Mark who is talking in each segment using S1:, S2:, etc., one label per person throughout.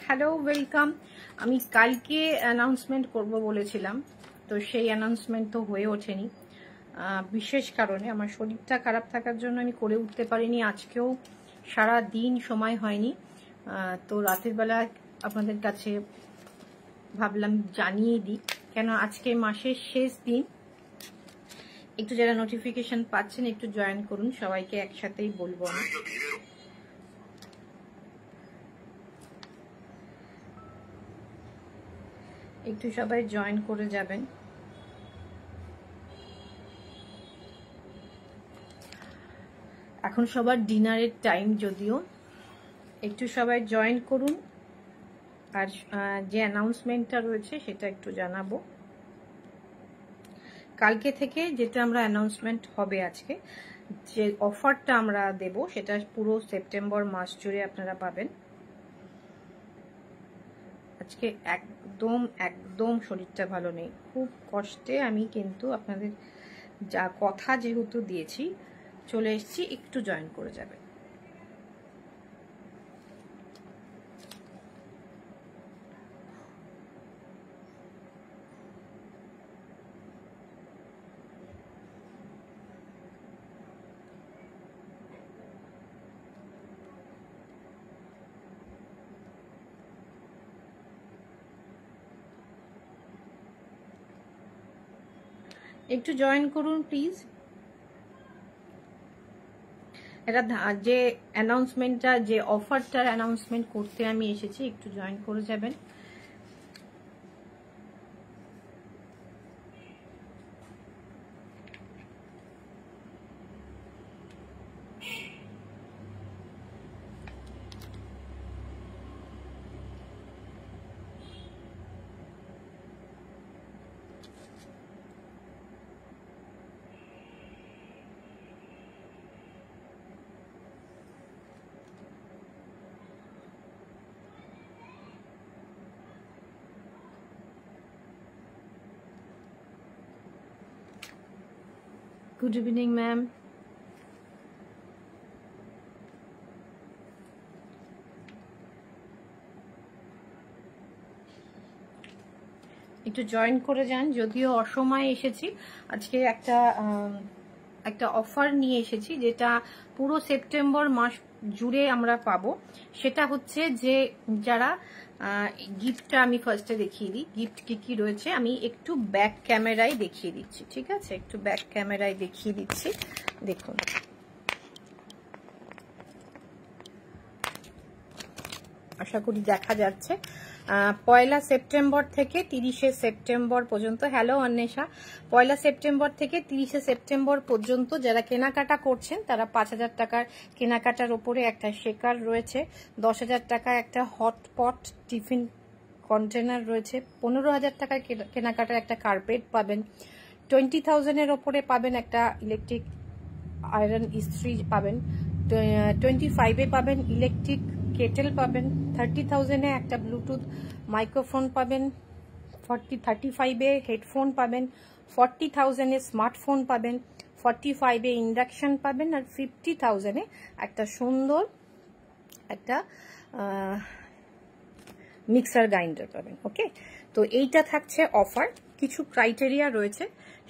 S1: Hello welcome. আমি কালকে announcement করব বলেছিলাম, তো সেই অ্যানাউন্সমেন্ট তো হয়ে ওঠেনি বিশেষ কারণে। আমার শরীরটা খারাপ থাকার জন্য আমি করে উঠতে পারিনি। আজকেও সারা দিন সময় হয়নি, তো রাতের বেলা আপনাদের কাছে ভাবলাম জানিয়ে দিই, কেন আজকে মাসের শেষ দিন। একটু যারা নোটিফিকেশন পাচ্ছেন একটু জয়েন করুন, সবাইকে একসাথেই বলবো আমি। একটু সবাই জয়েন করে যাবেন। এখন সবার ডিনারের টাইম, যদিও একটু সবাই জয়েন করুন। আর যে অ্যানাউন্সমেন্টটা রয়েছে সেটা একটু জানাবো। কালকে থেকে যেটা আমরা অ্যানাউন্সমেন্ট হবে, আজকে যে অফারটা আমরা দেব সেটা পুরো সেপ্টেম্বর মাস জুড়ে আপনারা পাবেন। আজকে একদম শরীরটা ভালো নেই, খুব কষ্টে আমি কিন্তু আপনাদের যা কথা যেহেতু দিয়েছি চলে এসেছি। একটু জয়েন করে যাবেন। একটু জয়েন করুন প্লিজ। এটা যে অ্যানাউন্সমেন্টটা, যে অফারটার অ্যানাউন্সমেন্ট করতে আমি এসেছি, একটু জয়েন করে যাবেন। Good evening ma'am. একটু জয়েন করে যান, যদিও অসময়ে এসেছি। আজকে একটা অফার নিয়ে এসেছি যেটা পুরো সেপ্টেম্বর মাস জুড়ে আমরা পাবো। সেটা হচ্ছে যে যারা গিফটটা আমি ফার্স্টে দেখিয়ে দিই, গিফট কি কি রয়েছে আমি একটু ব্যাক ক্যামেরায় দেখিয়ে দিচ্ছি। ঠিক আছে, একটু ব্যাক ক্যামেরায় দেখিয়ে দিচ্ছি। দেখুন, আশা করি দেখা যাচ্ছে। 1 সেপ্টেম্বর থেকে 30 সেপ্টেম্বর পর্যন্ত, হ্যালো অন্বেষা, 1 সেপ্টেম্বর থেকে 30 সেপ্টেম্বর পর্যন্ত যারা কেনাকাটা করছেন তারা 5000 টাকার কেনাকাটার ওপরে একটা শেকার রয়েছে, 10,000 টাকা একটা হটপট টিফিন কন্টেনার রয়েছে, 15,000 টাকার কেনাকাটার একটা কার্পেট পাবেন, 20,000-এর ওপরে পাবেন একটা ইলেকট্রিক আয়রন ইস্ত্রি পাবেন, 25-এ পাবেন ইলেকট্রিক কেটেল পাবেন, 30,000-এ একটা ব্লুটুথ মাইক্রোফোন পাবেন, 35-এ হেডফোন পাবেন, 40,000-এ স্মার্টফোন পাবেন, 45-এ ইন্ডাকশন পাবেন, আর 50,000-এ একটা সুন্দর একটা মিক্সার গ্রাইন্ডার পাবেন। ওকে, তো এইটা থাকছে অফার। কিছু ক্রাইটেরিয়া রয়েছে,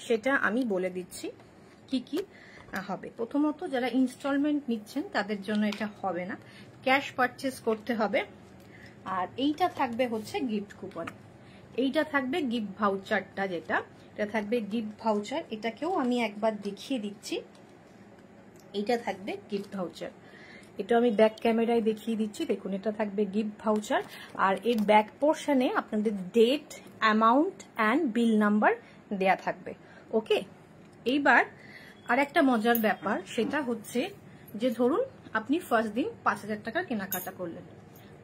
S1: সেটা আমি বলে দিচ্ছি কি কি হবে। প্রথমত যারা ইনস্টলমেন্ট নিচ্ছেন তাদের জন্য এটা হবে না, ক্যাশ পারচেস করতে হবে। আর এইটা থাকবে হচ্ছে গিফট কুপন, এইটা থাকবে গিফট ভাউচারটা, যেটা এটা থাকবে গিফট ভাউচার। এটাকেও আমি একবার দেখিয়ে দিচ্ছি। এইটা থাকবে গিফট ভাউচার, এটা আমি ব্যাক ক্যামেরায় দেখিয়ে দিচ্ছি। দেখুন, এটা থাকবে গিফট ভাউচার। আর এর ব্যাক পোর্শনে আপনাদের date, amount and bill number দেয়া থাকবে। ওকে, এইবার আর একটা মজার ব্যাপার, সেটা হচ্ছে যে ধরুন আপনি ফার্স্ট দিন 5,000 টাকার কেনাকাটা করলেন,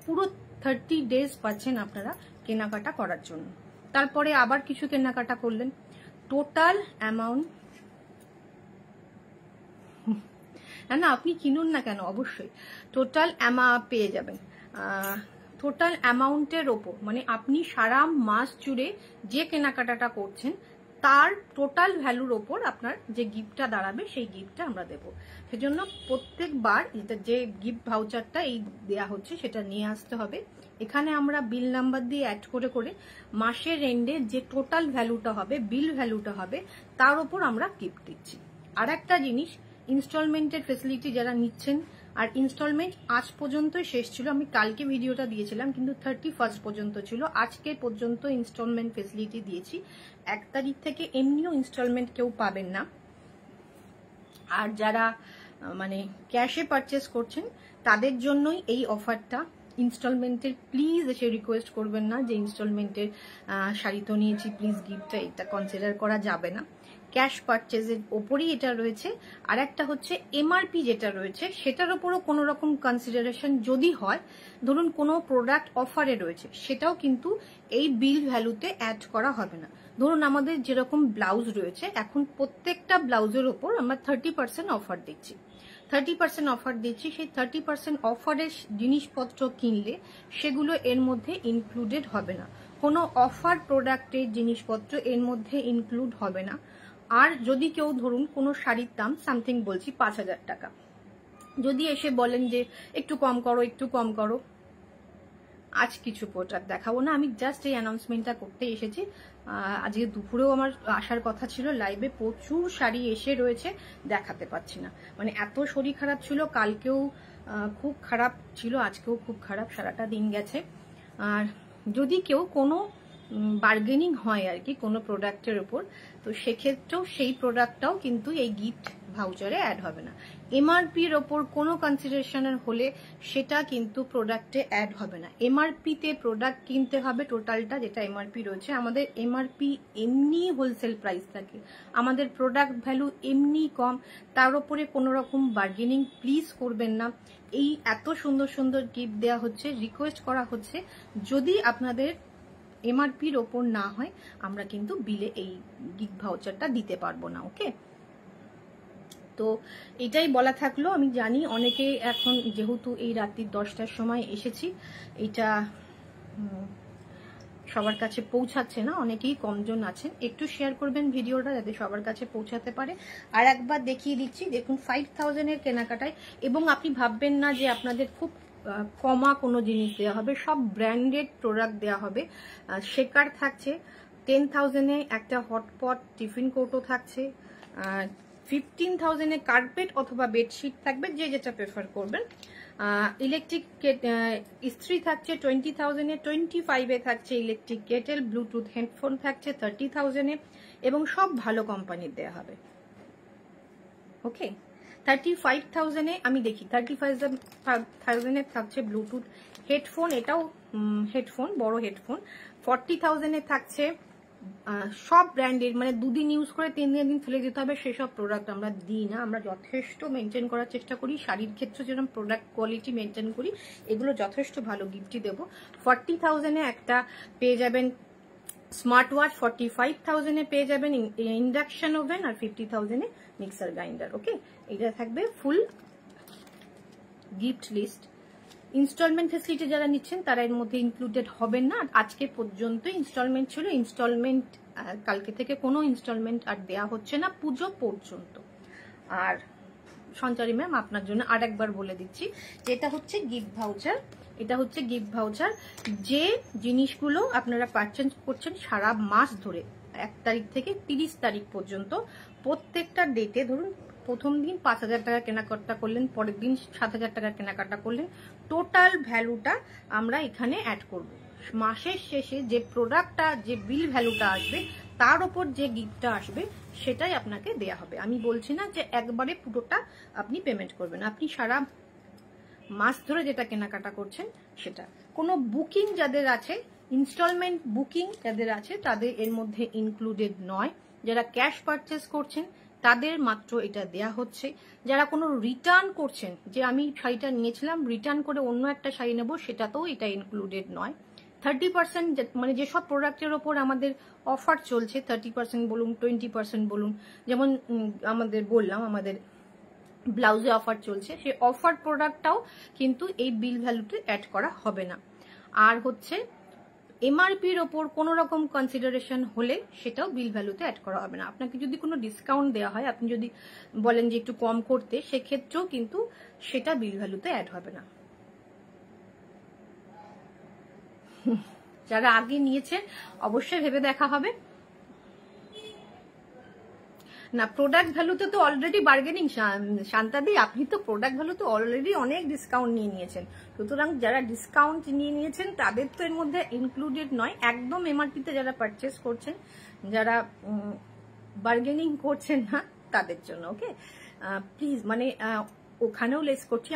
S1: পুরো 30 ডেজ পাচ্ছেন আপনারা কেনাকাটা করার জন্য। তারপরে আবার কিছু কেনাকাটা করলেন, টোটাল অ্যামাউন্ট, না আপনি কিনুন না কেন, অবশ্যই টোটাল পেয়ে যাবেন। টোটাল অ্যামাউন্টের ওপর, মানে আপনি সারা মাস জুড়ে যে কেনাকাটাটা করছেন তার টোটাল ভ্যালুর ওপর আপনার যে গিফটটা দাঁড়াবে সেই গিফটটা আমরা দেবো। সেজন্য প্রত্যেকবার যে গিফট ভাউচারটা এই দেয়া হচ্ছে সেটা নিয়ে আসতে হবে। এখানে আমরা বিল নাম্বার দিয়ে অ্যাড করে করে মাসের এন্ডে যে টোটাল ভ্যালুটা হবে, বিল ভ্যালুটা হবে, তার উপর আমরা গিফট দিচ্ছি। আর একটা জিনিস, ইনস্টলমেন্টের ফেসিলিটি যারা নিচ্ছেন, আর ইনস্টলমেন্ট আজ পর্যন্তই শেষ ছিল, আমি কালকে ভিডিওটা দিয়েছিলাম কিন্তু 31 পর্যন্ত ছিল, আজকে পর্যন্ত ইনস্টলমেন্ট ফেসিলিটি দিয়েছি। 1 তারিখ থেকে এমনিও ইনস্টলমেন্ট কেউ পাবেন না। আর যারা মানে ক্যাশে পারচেস করছেন তাদের জন্যই এই অফারটা। ইনস্টলমেন্টের প্লিজ এসে রিকোয়েস্ট করবেন না যে ইনস্টলমেন্টের শাড়ি তো নিয়েছি প্লিজ গিফটটা, এটা কনসিডার করা যাবে না। ক্যাশ পারচেজের ওপরই এটা রয়েছে। আর একটা হচ্ছে এমআরপি যেটা রয়েছে সেটার ওপরও কোনো রকম কনসিডারেশন যদি হয়, ধরুন কোনো প্রোডাক্ট অফারে রয়েছে, সেটাও কিন্তু এই বিল ভ্যালুতে অ্যাড করা হবে না। ধরুন আমাদের যেরকম ব্লাউজ রয়েছে, এখন প্রত্যেকটা ব্লাউজের ওপর আমরা 30% অফার দিচ্ছি। 30% অফার দিচ্ছি, সেই 30% অফারের জিনিসপত্র কিনলে সেগুলো এর মধ্যে ইনক্লুডেড হবে না। কোনো অফার প্রোডাক্টের জিনিসপত্র এর মধ্যে ইনক্লুড হবে না। আর যদি কেউ ধরুন কোনো শাড়ির দাম সামথিং বলছি 5,000 টাকা, যদি এসে বলেন যে একটু কম করো একটু কম করো, আজ কিছু প্রোডাক্ট দেখাবো না, আমি জাস্ট এই অ্যানাউন্সমেন্টটা করতে এসেছি। আজকে দুপুরেও আমার আসার কথা ছিল লাইভে, প্রচুর শাড়ি এসে রয়েছে, দেখাতে পাচ্ছি না। মানে এত শরীর খারাপ ছিল, কালকেও খুব খারাপ ছিল, আজকেও খুব খারাপ, সারাটা দিন গেছে। আর যদি কেউ কোনো বার্গেনিং হয় আর কি কোনো প্রোডাক্টের উপর, তো সেক্ষেত্রেও সেই প্রোডাক্টটাও কিন্তু এই গিফট ভাউচারে অ্যাড হবে না। এমআরপির ওপর কোনো কনসিডারেশনের হলে সেটা কিন্তু প্রোডাক্টে অ্যাড হবে না। এমআরপিতে প্রোডাক্ট কিনতে হবে টোটালটা যেটা এমআরপি রয়েছে। আমাদের এমআরপি এমনি হোলসেল প্রাইস থাকে, আমাদের প্রোডাক্ট ভ্যালু এমনি কম, তার উপরে কোনো রকম বার্গেনিং প্লিজ করবেন না। এই এত সুন্দর সুন্দর গিফট দেওয়া হচ্ছে, রিকোয়েস্ট করা হচ্ছে, যদি আপনাদের এমআরপির ওপর না হয় আমরা কিন্তু বিলে এই গিফট ভাউচারটা দিতে পারবো না। ওকে, তো এটাই বলা থাকলো। আমি জানি অনেকে এখন যেহেতু এই রাত্রি 10টার সময় এসেছি, এটা সবার কাছে পৌঁছাচ্ছে না, অনেকেই কমজন আছেন, একটু শেয়ার করবেন ভিডিওটা যাতে সবার কাছে পৌঁছাতে পারে। আর একবার দেখিয়ে দিচ্ছি, দেখুন 5000-এর কেনাকাটায়, এবং আপনি ভাববেন না যে আপনাদের খুব কমা কোনো জিনিস দেওয়া হবে, সব ব্র্যান্ডেড প্রোডাক্ট দেওয়া হবে। শেকার থাকছে 10,000-এ, একটা হটপট টিফিন কোটও থাকছে, 15,000-এ কার্পেট অথবা বেডশিট থাকবে, যে যেটা প্রেফার করবেন। ইলেকট্রিক ইস্ত্রি থাকছে 20,000-এ, 25-এ থাকছে ইলেকট্রিক কেটেল, ব্লুটুথ হেডফোন থাকছে 30,000-এ, এবং সব ভালো কোম্পানির দেওয়া হবে। ওকে, 35,000-এ আমি দেখি 35,000-এ থাকছে ব্লুটুথ হেডফোন, এটাও হেডফোন, বড় হেডফোন। 40,000-এ থাকছে সব ব্র্যান্ডের, মানে 2 দিন ইউজ করে 3 দিন ফেলে দিতে হবে সেসব প্রোডাক্ট আমরা দিই না, আমরা যথেষ্ট মেনটেন করার চেষ্টা করি। শাড়ির ক্ষেত্রে যেরকম প্রোডাক্ট কোয়ালিটি মেনটেন করি, এগুলো যথেষ্ট ভালো গিফটই দেবো। 40,000-এ একটা পেয়ে যাবেন স্মার্ট ওয়াচ, 45,000-এ পেয়ে যাবেন ইন্ডাকশন ওভেন, আর 50,000-এ মিক্সার গ্রাইন্ডার। ওকে, এটা থাকবে ফুল গিফট লিস্ট। ইনস্টলমেন্ট ফেসিলিটি যারা নিচ্ছেন তারা এর মধ্যে ইনক্লুডেড হবেন না। আজকে পর্যন্ত ইনস্টলমেন্ট ছিল, ইনস্টলমেন্ট কালকে থেকে কোনো ইনস্টলমেন্ট আর দেয়া হচ্ছে না পুজো পর্যন্ত। আর সঞ্চারী ম্যাম আপনার জন্য আর একবার বলে দিচ্ছি, এটা হচ্ছে গিফট ভাউচার, এটা হচ্ছে গিফট ভাউচার। যে জিনিসগুলো আপনারা পারচেজ করছেন সারা মাস ধরে 1 তারিখ থেকে 30 তারিখ পর্যন্ত, প্রত্যেকটা ডেটে ধরুন প্রথম দিন 5,000 টাকা কেনাকাটা করলেন, পরের দিন 7,000 টাকা কেনাকাটা করলেন, টোটাল ভ্যালুটা আমরা এখানে অ্যাড করব। মাসের শেষে যে প্রোডাক্টটা, যে বিল ভ্যালুটা আসবে তার উপর যে গিফটটা আসবে সেটাই আপনাকে দেয়া হবে। আমি বলছি না যে একবারে পুরোটা আপনি পেমেন্ট করবেন, আপনি সারা মাস ধরে যেটা কেনাকাটা করছেন সেটা। কোনো বুকিং যাদের আছে, ইনস্টলমেন্ট বুকিং যাদের আছে তাদের এর মধ্যে ইনক্লুডেড নয়। যারা ক্যাশ পারচেস করছেন তাদের মাত্র এটা দেয়া হচ্ছে। যারা কোনো রিটার্ন করছেন, যে আমি শাড়িটা নিয়েছিলাম রিটার্ন করে অন্য একটা শাড়ি নেব, সেটাতেও এটা ইনক্লুডেড নয়। 30% মানে যেসব প্রোডাক্টের ওপর আমাদের অফার চলছে, 30% বলুন 20% বলুন, যেমন আমাদের বললাম আমাদের ব্লাউজে অফার চলছে, সেই অফার প্রোডাক্টটাও কিন্তু এই বিল ভ্যালুতে অ্যাড করা হবে না। আর হচ্ছে এমআরপির ওপর কোনো রকম কনসিডারেশন হলে সেটাও বিল ভ্যালুতে অ্যাড করা হবে না। আপনাকে যদি কোনো ডিসকাউন্ট দেওয়া হয়, আপনি যদি বলেন যে একটু কম করতে, সেক্ষেত্রেও কিন্তু সেটা বিল ভ্যালুতে অ্যাড হবে না। যারা আগে নিয়েছে অবশ্যই ভেবে দেখা হবে না। প্রোডাক্ট ভ্যালুতে তো অলরেডি বার্গেনিং, শান্তাদি আপনি তো প্রোডাক্ট ভ্যালুতে অলরেডি অনেক ডিসকাউন্ট নিয়ে নিয়েছেন, সুতরাং যারা ডিসকাউন্ট নিয়ে নিয়েছেন তাদের তো এর মধ্যে ইনক্লুডেড নয়। একদম এমআরপিতে যারা পারচেস করছেন, যারা বার্গেনিং করছেন না, তাদের জন্য ওকে প্লিজ, মানে ওখানেও লেস করছি,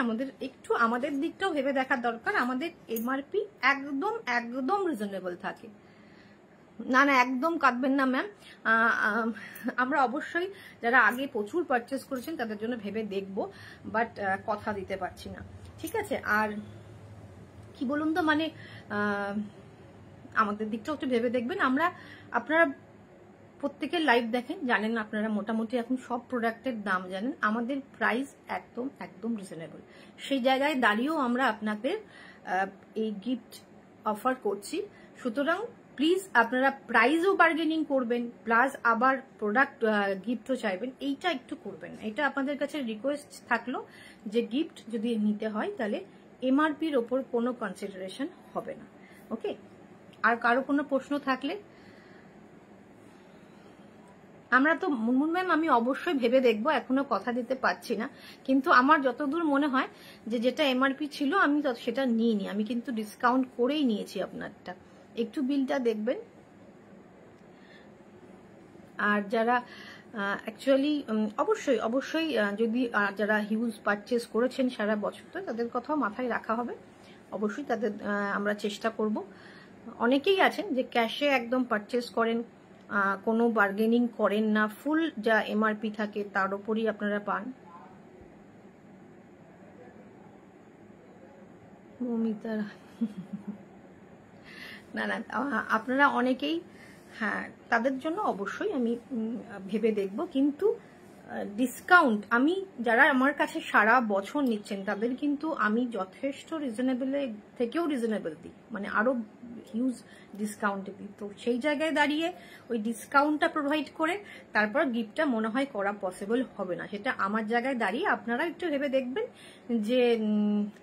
S1: আমাদের দিকটাও ভেবে দেখার দরকার। আমাদের এমআরপি একদম একদম রিজনেবল থাকে। না না, একদম কাটবেন না ম্যাম। আমরা অবশ্যই যারা আগে প্রচুর পারচেস করেছেন তাদের জন্য ভেবে দেখব, বাট কথা দিতে পারছি না, ঠিক আছে? আর কি বলুন তো, মানে আমাদের দিকটাও একটু ভেবে দেখবেন। আপনারা প্রত্যেকের লাইভ দেখেন, জানেন আপনারা মোটামুটি এখন সব প্রোডাক্টের দাম জানেন। আমাদের প্রাইস একদম একদম রিজনেবল। সেই জায়গায় দাঁড়িয়েও আমরা আপনাদের এই গিফট অফার করছি। সুতরাং প্লিজ আপনারা প্রাইসও বার্গেনিং করবেন, প্লাস আবার প্রোডাক্ট গিফটও চাইবেন, এইটা একটু করবেন। এটা আপনাদের কাছে রিকোয়েস্ট থাকলো যে গিফট যদি নিতে হয় তাহলে এমআরপির ওপর কোনো কনসিডারেশন হবে না, ওকে? আর কারো কোনো প্রশ্ন থাকলে, আমরা তো মুনমুন ম্যাম আমি অবশ্যই ভেবে দেখবো, এখনো কথা দিতে পারছি না, কিন্তু আমার যতদূর মনে হয় যে যেটা এমআরপি ছিল আমি সেটা নিইনি, আমি কিন্তু ডিসকাউন্ট করেই নিয়েছি আপনারটা। একটু বিলটা দেখবেন। আর যারা অ্যাকচুয়ালি অবশ্যই অবশ্যই যদি যারা হিউজ পারচেস করেছেন সারা বছর, তো তাদের কথাও মাথায় রাখা হবে। অবশ্যই তাদের আমরা চেষ্টা করব। অনেকেই আছেন যে ক্যাশে একদম পারচেস করেন, কোনো বার্গেনিং করেন না, ফুল যা এমআরপি থাকে তার উপরই আপনারা পান। মমিতা না না, আপনারা অনেকেই, হ্যাঁ তাদের জন্য অবশ্যই আমি ভেবে দেখব, কিন্তু ডিসকাউন্ট আমি যারা আমার কাছে সারা বছর নিচ্ছেন তাদের কিন্তু আমি যথেষ্ট রিজনেবলের থেকেও রিজনেবল দিই, মানে আরো হিউজ ডিসকাউন্টে দিই। তো সেই জায়গায় দাঁড়িয়ে ওই ডিসকাউন্টটা প্রোভাইড করে তারপর গিফটটা মনে হয় করা পসিবল হবে না। সেটা আমার জায়গায় দাঁড়িয়ে আপনারা একটু ভেবে দেখবেন যে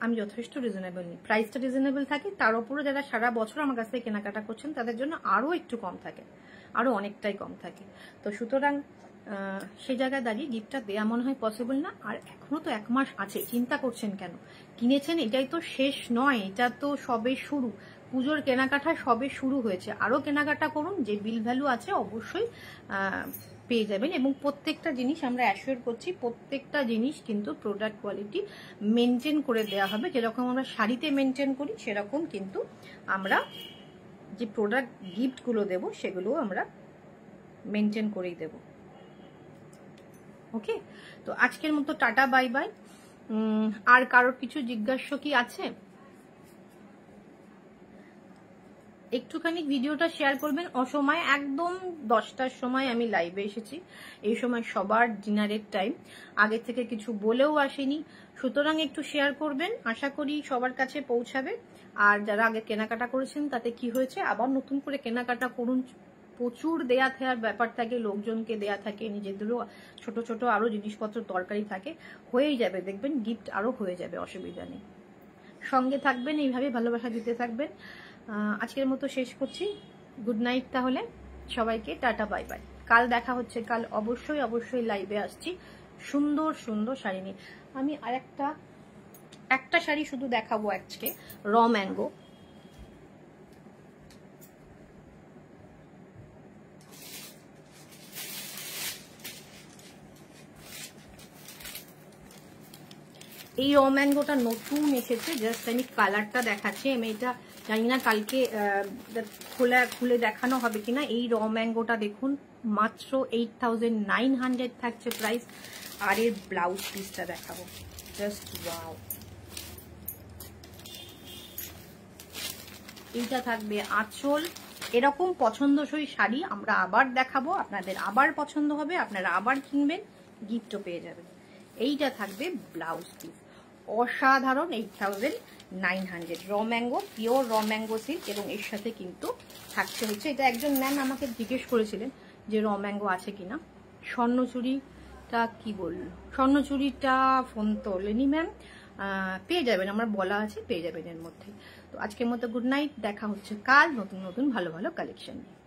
S1: আমি যথেষ্ট রিজনেবল নিই, প্রাইসটা রিজনেবল থাকে, তার উপরে যারা সারা বছর আমার কাছ থেকে কেনাকাটা করছেন তাদের জন্য আরো একটু কম থাকে, আরো অনেকটাই কম থাকে। তো সুতরাং সেই জায়গায় দাঁড়িয়ে গিফটটা দেওয়া মনে হয় পসিবল না। আর এখনো তো 1 মাস আছে, চিন্তা করছেন কেন? কিনেছেন, এটাই তো শেষ নয়, এটা তো সবে শুরু, পুজোর কেনাকাটা সবে শুরু হয়েছে। আরো কেনাকাটা করুন, যে বিল ভ্যালু আছে অবশ্যই পেয়ে যাবেন। এবং প্রত্যেকটা জিনিস আমরা অ্যাসিওর করছি, প্রত্যেকটা জিনিস কিন্তু প্রোডাক্ট কোয়ালিটি মেনটেন করে দেওয়া হবে। যেরকম আমরা শাড়িতে মেনটেন করি সেরকম কিন্তু আমরা যে প্রোডাক্ট গিফটগুলো দেব সেগুলো আমরা মেনটেন করেই দেব, ওকে? তো আজকের মতো টাটা, বাই বাই। আর কারোর কিছু জিজ্ঞাস্য কি আছে? একটুখানি ভিডিওটা শেয়ার করবেন। অসময় একদম 10টার সময় আমি লাইভে এসেছি, এই সময় সবার ডিনারের টাইম, আগে থেকে কিছু বলেও আসেনি, সুতরাং একটু শেয়ার করবেন, আশা করি সবার কাছে পৌঁছাবে। আর যারা আগে কেনাকাটা করেছেন তাতে কি হয়েছে, আবার নতুন করে কেনাকাটা করুন। প্রচুর দেয়া থাকার ব্যাপার থাকে, লোকজনকে দেয়া থাকে, নিজেদেরও ছোট ছোট আরো জিনিসপত্র দরকারি থাকে, হয়েই যাবে, দেখবেন গিফট আরো হয়ে যাবে, অসুবিধা নেই। সঙ্গে থাকবেন, এইভাবে ভালোবাসা দিতে থাকবেন। আজকের মতো শেষ করছি, গুড নাইট তাহলে সবাইকে, টাটা বাই বাই। কাল দেখা হচ্ছে, কাল অবশ্যই অবশ্যই লাইভে আসছি সুন্দর সুন্দর শাড়ি নিয়ে। আমি আর একটা শাড়ি শুধু দেখাবো আজকে, র ম্যাঙ্গো। এই র ম্যাঙ্গোটা নতুন এসেছে, জাস্ট আমি কালারটা দেখাচ্ছি। আমি এটা জানি না কালকে খুলে দেখানো হবে কিনা। এই র ম্যাঙ্গোটা দেখুন, মাত্র 8900 থাকছে প্রাইস। আর এর ব্লাউজ পিসটা দেখাবো, জাস্ট ওয়াও। এইটা থাকবে আঁচল। এরকম পছন্দসই শাড়ি আমরা আবার দেখাবো, আপনাদের আবার পছন্দ হবে, আপনারা আবার কিনবেন, গিফটও পেয়ে যাবেন। এইটা থাকবে ব্লাউজ পিস, অসাধারণ। 900 র ম্যাঙ্গো, পিওর র ম্যাঙ্গো সিল্ক। এবং এর সাথে কিন্তু থাকছে হচ্ছে, এটা একজন ম্যাম আমাকে জিজ্ঞেস করেছিলেন যে র ম্যাঙ্গো আছে কিনা। স্বর্ণচুরিটা কি বললো, স্বর্ণচুরিটা ফোন তোলেনি ম্যাম। পেয়ে যাবেন, আমার বলা আছে, পেয়ে যাবেন এর মধ্যে। তো আজকের মতো গুড নাইট, দেখা হচ্ছে কাল নতুন নতুন ভালো ভালো কালেকশন নিয়ে।